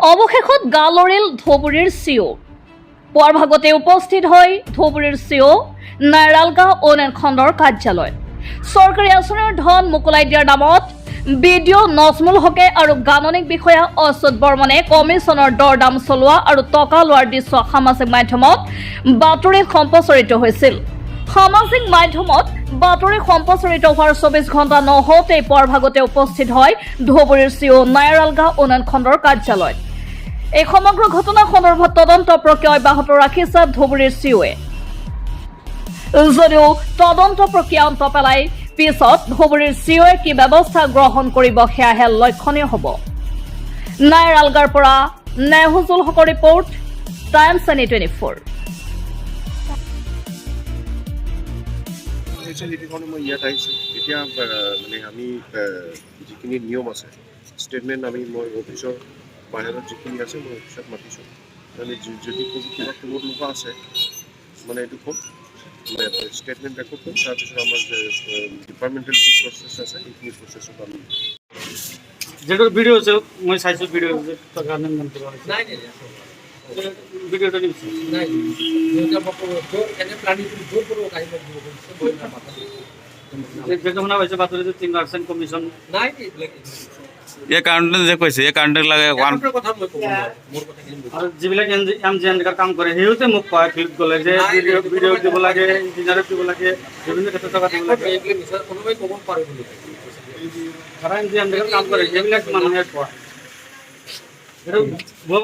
অৱশেষত গালৰিল ধুবুৰীৰ চিঅ পুৱাৰ ভাগতে উপস্থিত হৈ ধুবুৰীৰ চিঅ নাইৰালগাঁও উন্নয়ন খণ্ডৰ কাৰ্যালয় চৰকাৰী আঁচনিৰ ধন মোকলাই দিয়াৰ নামত বিডিঅ নজমুল হকে আৰু গাণনিক বিষয়া অচ্যুত বৰ্মনে কমিছনৰ দৰদাম চলোৱা আৰু টকা লোৱাৰ দৃশ্য সামাজিক মাধ্যমত বাতৰি সম্প্ৰচাৰিত হৈছিল। সামাজিক মাধ্যমত বাতৰি সম্প্ৰচাৰিত হোৱাৰ 24 ঘণ্টা নহওঁতেই পুৱাৰ ভাগতে উপস্থিত হয় ধুবুৰীৰ চিঅ নাইৰালগাঁও উন্নয়ন খণ্ডৰ কাৰ্যালয়ত। এই সমগ্ৰ ঘটনা সন্দৰ্ভত তদন্ত প্ৰক্ৰিয়া অব্যাহত ৰাখিছে ধুবুৰীৰ চিঅয়ে। যদিও তদন্ত প্ৰক্ৰিয়া অন্ত পেলাই পিছত ধুবুৰীৰ চিঅয়ে কি ব্যৱস্থা গ্ৰহণ কৰিব সেয়াহে লক্ষণীয় হ'ব। নাইৰালগাঁৱৰ পৰা নেহুজুল হকৰ ৰিপৰ্ট, টাইমছ 24। মই ইয়াত আহিছোঁ এতিয়া মানে আমি যিখিনি নিয়ম আছে ষ্টেটমেণ্ট মই অফিচৰ বাহিৰত যিখিনি আছে মই অফিচত মাতিছোঁ মানে যদি কিবা খবৰ লগা আছে মানে এইটো ক'ম ষ্টেটমেণ্ট ৰেকৰ্ড কৰিম তাৰপিছত আমাৰ যে ডিপাৰ্টমেণ্টেল যি প্ৰচেছ আছে সেইখিনি প্ৰচেছত আমি যেটা ভিডিও আছে মই চাইছোঁ ভিডিও টাকা আনন্দ নাই ভিডিওটা নিচ্ছি নাই এনে প্লানিং জোর করবো কাহিনী বই না মাথা যেটা শোনা পাইছে বাতৰিত 3% কমিশন নাই এই কাৰণতে যে কৈছে এই কাৰণতে লাগে ওৱান কথা মই ক'ব মোৰ কথা কি আৰু যিবিলাক এমজিএনকাৰ কাম কৰে সিহঁতে মোক কয় ফিল্ড গ'লে যে ভিডিও দিব লাগে ইঞ্জিনিয়াৰক দিব লাগে বিভিন্ন ক্ষেত্ৰত টকা দিব লাগে এইবিলাক নিশ্চয় কোনোবাই ক'ব পাৰে বুলি কাৰণ এমজিএনকাৰ কাম কৰে সেইবিলাক মানুহে কয়